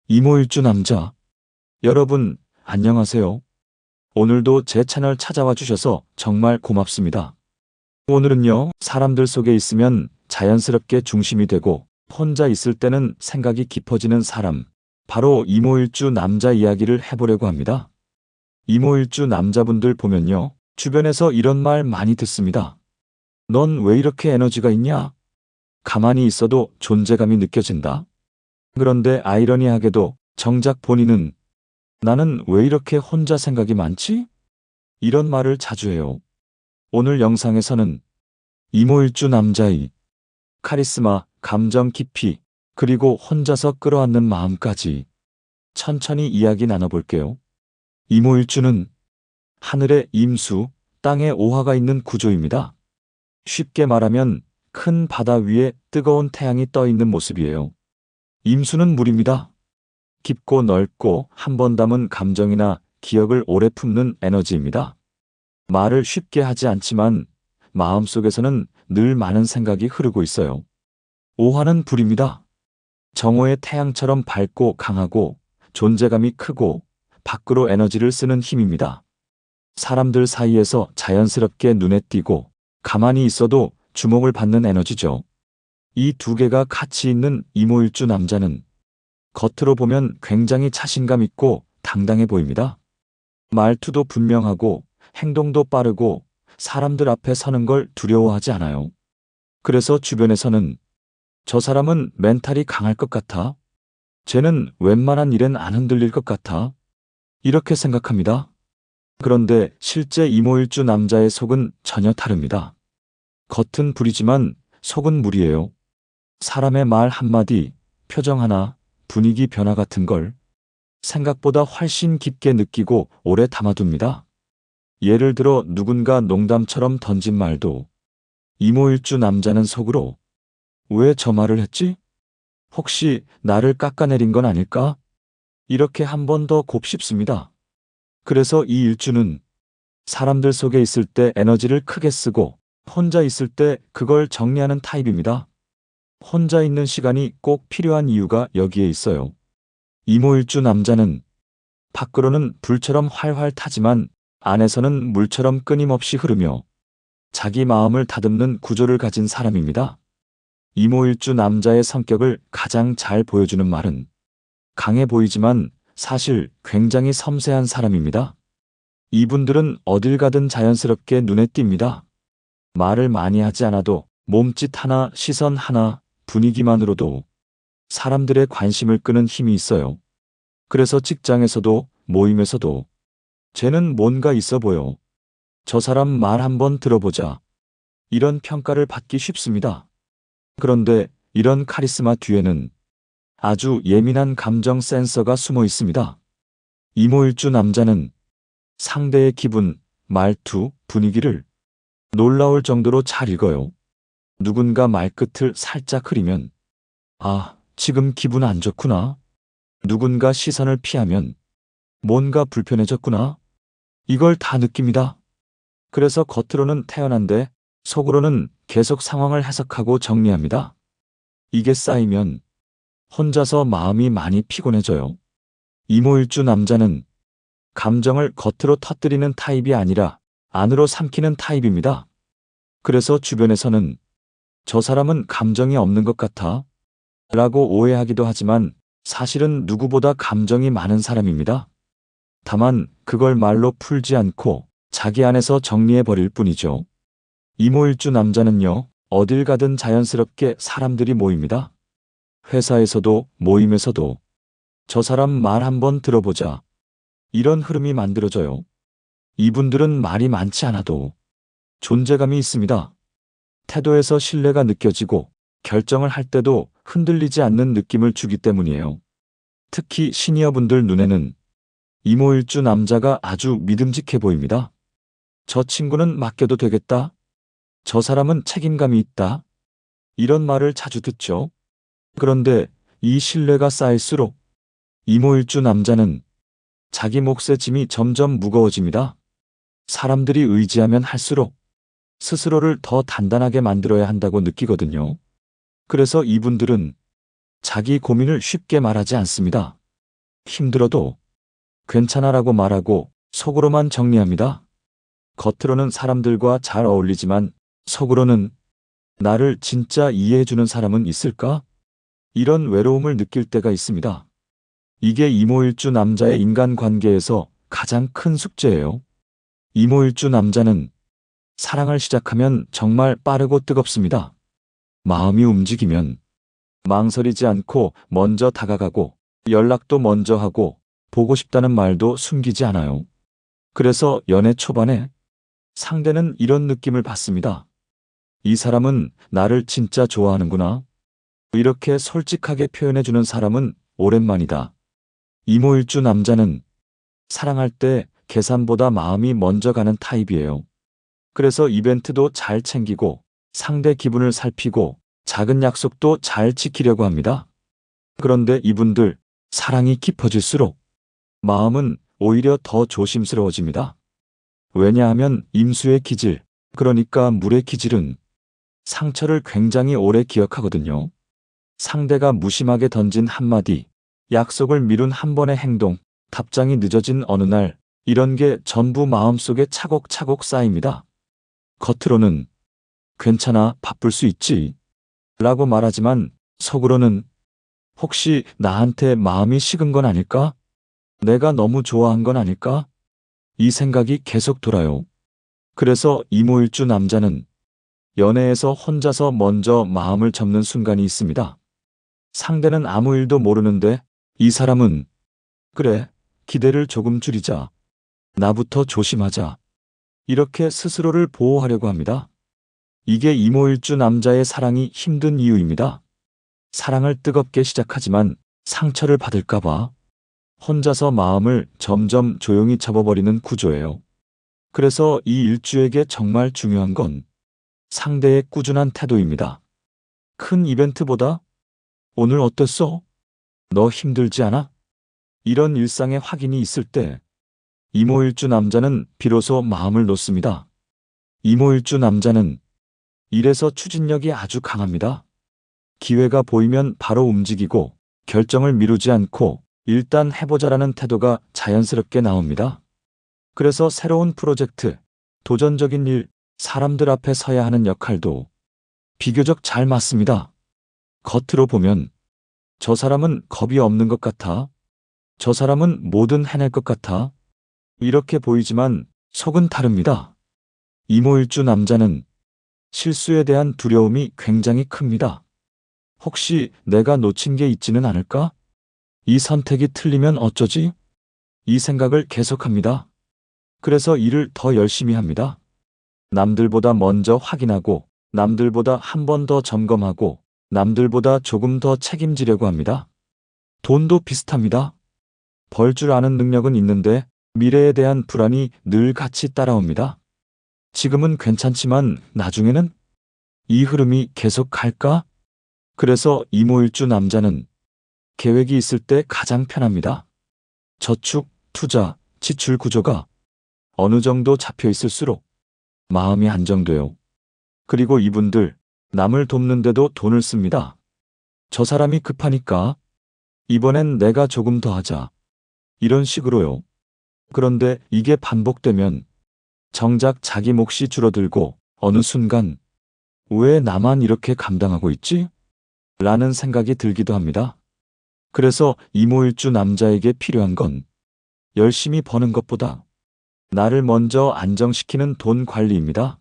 이모일주 남자. 여러분, 안녕하세요. 오늘도 제 채널 찾아와 주셔서 정말 고맙습니다. 오늘은요, 사람들 속에 있으면 자연스럽게 중심이 되고 혼자 있을 때는 생각이 깊어지는 사람, 바로 이모일주 남자 이야기를 해보려고 합니다. 이모일주 남자분들 보면요, 주변에서 이런 말 많이 듣습니다. 넌 왜 이렇게 에너지가 있냐? 가만히 있어도 존재감이 느껴진다. 그런데 아이러니하게도 정작 본인은 나는 왜 이렇게 혼자 생각이 많지? 이런 말을 자주 해요. 오늘 영상에서는 이모일주 남자의 카리스마, 감정 깊이, 그리고 혼자서 끌어안는 마음까지 천천히 이야기 나눠볼게요. 이모일주는 하늘에 임수, 땅에 오화가 있는 구조입니다. 쉽게 말하면 큰 바다 위에 뜨거운 태양이 떠 있는 모습이에요. 임수는 물입니다. 깊고 넓고 한 번 담은 감정이나 기억을 오래 품는 에너지입니다. 말을 쉽게 하지 않지만 마음속에서는 늘 많은 생각이 흐르고 있어요. 오화는 불입니다. 정오의 태양처럼 밝고 강하고 존재감이 크고 밖으로 에너지를 쓰는 힘입니다. 사람들 사이에서 자연스럽게 눈에 띄고 가만히 있어도 주목을 받는 에너지죠. 이 두 개가 같이 있는 이모일주 남자는 겉으로 보면 굉장히 자신감 있고 당당해 보입니다. 말투도 분명하고 행동도 빠르고 사람들 앞에 서는 걸 두려워하지 않아요. 그래서 주변에서는 저 사람은 멘탈이 강할 것 같아. 쟤는 웬만한 일엔 안 흔들릴 것 같아. 이렇게 생각합니다. 그런데 실제 이모일주 남자의 속은 전혀 다릅니다. 겉은 불이지만 속은 물이에요. 사람의 말 한마디, 표정 하나, 분위기 변화 같은 걸 생각보다 훨씬 깊게 느끼고 오래 담아둡니다. 예를 들어 누군가 농담처럼 던진 말도 이모일주 남자는 속으로 왜 저 말을 했지? 혹시 나를 깎아내린 건 아닐까? 이렇게 한 번 더 곱씹습니다. 그래서 이 일주는 사람들 속에 있을 때 에너지를 크게 쓰고 혼자 있을 때 그걸 정리하는 타입입니다. 혼자 있는 시간이 꼭 필요한 이유가 여기에 있어요. 이모일주 남자는 밖으로는 불처럼 활활 타지만 안에서는 물처럼 끊임없이 흐르며 자기 마음을 다듬는 구조를 가진 사람입니다. 이모일주 남자의 성격을 가장 잘 보여주는 말은 강해 보이지만 사실 굉장히 섬세한 사람입니다. 이분들은 어딜 가든 자연스럽게 눈에 띕니다. 말을 많이 하지 않아도 몸짓 하나, 시선 하나, 분위기만으로도 사람들의 관심을 끄는 힘이 있어요. 그래서 직장에서도 모임에서도 쟤는 뭔가 있어 보여. 저 사람 말 한번 들어보자. 이런 평가를 받기 쉽습니다. 그런데 이런 카리스마 뒤에는 아주 예민한 감정 센서가 숨어 있습니다. 이모일주 남자는 상대의 기분, 말투, 분위기를 놀라울 정도로 잘 읽어요. 누군가 말끝을 살짝 흐리면 아, 지금 기분 안 좋구나. 누군가 시선을 피하면 뭔가 불편해졌구나. 이걸 다 느낍니다. 그래서 겉으로는 태연한데 속으로는 계속 상황을 해석하고 정리합니다. 이게 쌓이면 혼자서 마음이 많이 피곤해져요. 이모일주 남자는 감정을 겉으로 터뜨리는 타입이 아니라 안으로 삼키는 타입입니다. 그래서 주변에서는 저 사람은 감정이 없는 것 같아 라고 오해하기도 하지만 사실은 누구보다 감정이 많은 사람입니다. 다만 그걸 말로 풀지 않고 자기 안에서 정리해버릴 뿐이죠. 이모일주 남자는요, 어딜 가든 자연스럽게 사람들이 모입니다. 회사에서도 모임에서도 저 사람 말 한번 들어보자. 이런 흐름이 만들어져요. 이분들은 말이 많지 않아도 존재감이 있습니다. 태도에서 신뢰가 느껴지고 결정을 할 때도 흔들리지 않는 느낌을 주기 때문이에요. 특히 시니어분들 눈에는 이모일주 남자가 아주 믿음직해 보입니다. 저 친구는 맡겨도 되겠다. 저 사람은 책임감이 있다. 이런 말을 자주 듣죠. 그런데 이 신뢰가 쌓일수록 이모일주 남자는 자기 몫의 짐이 점점 무거워집니다. 사람들이 의지하면 할수록 스스로를 더 단단하게 만들어야 한다고 느끼거든요. 그래서 이분들은 자기 고민을 쉽게 말하지 않습니다. 힘들어도 괜찮아라고 말하고 속으로만 정리합니다. 겉으로는 사람들과 잘 어울리지만 속으로는 나를 진짜 이해해주는 사람은 있을까? 이런 외로움을 느낄 때가 있습니다. 이게 이모일주 남자의 인간관계에서 가장 큰 숙제예요. 이모일주 남자는 사랑을 시작하면 정말 빠르고 뜨겁습니다. 마음이 움직이면 망설이지 않고 먼저 다가가고 연락도 먼저 하고 보고 싶다는 말도 숨기지 않아요. 그래서 연애 초반에 상대는 이런 느낌을 받습니다. 이 사람은 나를 진짜 좋아하는구나. 이렇게 솔직하게 표현해주는 사람은 오랜만이다. 이모일주 남자는 사랑할 때 계산보다 마음이 먼저 가는 타입이에요. 그래서 이벤트도 잘 챙기고 상대 기분을 살피고 작은 약속도 잘 지키려고 합니다. 그런데 이분들 사랑이 깊어질수록 마음은 오히려 더 조심스러워집니다. 왜냐하면 임수의 기질, 그러니까 물의 기질은 상처를 굉장히 오래 기억하거든요. 상대가 무심하게 던진 한마디, 약속을 미룬 한 번의 행동, 답장이 늦어진 어느 날, 이런 게 전부 마음속에 차곡차곡 쌓입니다. 겉으로는 괜찮아, 바쁠 수 있지 라고 말하지만 속으로는 혹시 나한테 마음이 식은 건 아닐까? 내가 너무 좋아한 건 아닐까? 이 생각이 계속 돌아요. 그래서 이모일주 남자는 연애에서 혼자서 먼저 마음을 접는 순간이 있습니다. 상대는 아무 일도 모르는데 이 사람은 그래, 기대를 조금 줄이자. 나부터 조심하자. 이렇게 스스로를 보호하려고 합니다. 이게 이모일주 남자의 사랑이 힘든 이유입니다. 사랑을 뜨겁게 시작하지만 상처를 받을까봐 혼자서 마음을 점점 조용히 접어버리는 구조예요. 그래서 이 일주에게 정말 중요한 건 상대의 꾸준한 태도입니다. 큰 이벤트보다 오늘 어땠어? 너 힘들지 않아? 이런 일상의 확인이 있을 때 이모일주 남자는 비로소 마음을 놓습니다. 이모일주 남자는 이래서 추진력이 아주 강합니다. 기회가 보이면 바로 움직이고 결정을 미루지 않고 일단 해보자라는 태도가 자연스럽게 나옵니다. 그래서 새로운 프로젝트, 도전적인 일, 사람들 앞에 서야 하는 역할도 비교적 잘 맞습니다. 겉으로 보면 저 사람은 겁이 없는 것 같아. 저 사람은 뭐든 해낼 것 같아. 이렇게 보이지만 속은 다릅니다. 이모일주 남자는 실수에 대한 두려움이 굉장히 큽니다. 혹시 내가 놓친 게 있지는 않을까? 이 선택이 틀리면 어쩌지? 이 생각을 계속합니다. 그래서 일을 더 열심히 합니다. 남들보다 먼저 확인하고, 남들보다 한 번 더 점검하고, 남들보다 조금 더 책임지려고 합니다. 돈도 비슷합니다. 벌 줄 아는 능력은 있는데 미래에 대한 불안이 늘 같이 따라옵니다. 지금은 괜찮지만 나중에는 이 흐름이 계속 갈까? 그래서 이모일주 남자는 계획이 있을 때 가장 편합니다. 저축, 투자, 지출 구조가 어느 정도 잡혀 있을수록 마음이 안정돼요. 그리고 이분들 남을 돕는데도 돈을 씁니다. 저 사람이 급하니까 이번엔 내가 조금 더 하자. 이런 식으로요. 그런데 이게 반복되면 정작 자기 몫이 줄어들고 어느 순간 왜 나만 이렇게 감당하고 있지? 라는 생각이 들기도 합니다. 그래서 이모일주 남자에게 필요한 건 열심히 버는 것보다 나를 먼저 안정시키는 돈 관리입니다.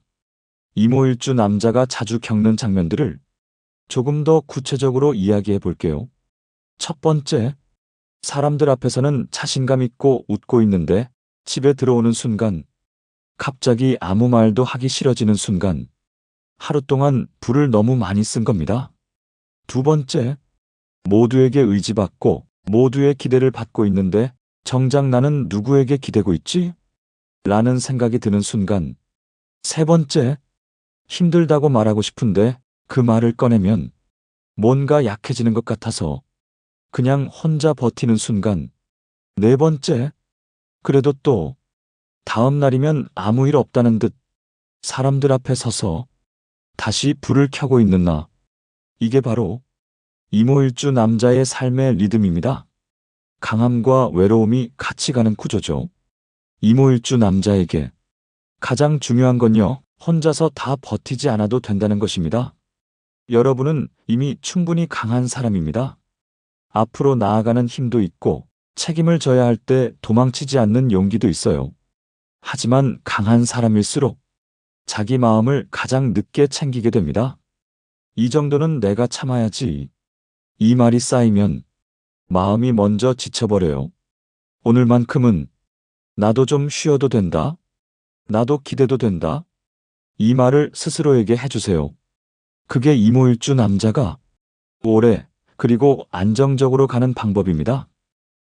이모일주 남자가 자주 겪는 장면들을 조금 더 구체적으로 이야기해 볼게요. 첫 번째, 사람들 앞에서는 자신감 있고 웃고 있는데 집에 들어오는 순간, 갑자기 아무 말도 하기 싫어지는 순간, 하루 동안 불을 너무 많이 쓴 겁니다. 두 번째, 모두에게 의지받고 모두의 기대를 받고 있는데 정작 나는 누구에게 기대고 있지? 라는 생각이 드는 순간. 세 번째, 힘들다고 말하고 싶은데 그 말을 꺼내면 뭔가 약해지는 것 같아서 그냥 혼자 버티는 순간. 네 번째, 그래도 또 다음 날이면 아무 일 없다는 듯 사람들 앞에 서서 다시 불을 켜고 있는 나. 이게 바로 이모일주 남자의 삶의 리듬입니다. 강함과 외로움이 같이 가는 구조죠. 이모일주 남자에게 가장 중요한 건요, 혼자서 다 버티지 않아도 된다는 것입니다. 여러분은 이미 충분히 강한 사람입니다. 앞으로 나아가는 힘도 있고 책임을 져야 할 때 도망치지 않는 용기도 있어요. 하지만 강한 사람일수록 자기 마음을 가장 늦게 챙기게 됩니다. 이 정도는 내가 참아야지. 이 말이 쌓이면 마음이 먼저 지쳐버려요. 오늘만큼은 나도 좀 쉬어도 된다. 나도 기대도 된다. 이 말을 스스로에게 해주세요. 그게 이모일주 남자가 오래 그리고 안정적으로 가는 방법입니다.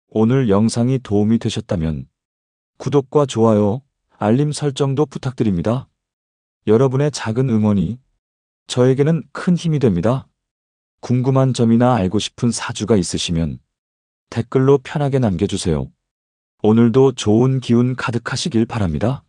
오늘 영상이 도움이 되셨다면 구독과 좋아요, 알림 설정도 부탁드립니다. 여러분의 작은 응원이 저에게는 큰 힘이 됩니다. 궁금한 점이나 알고 싶은 사주가 있으시면 댓글로 편하게 남겨주세요. 오늘도 좋은 기운 가득하시길 바랍니다.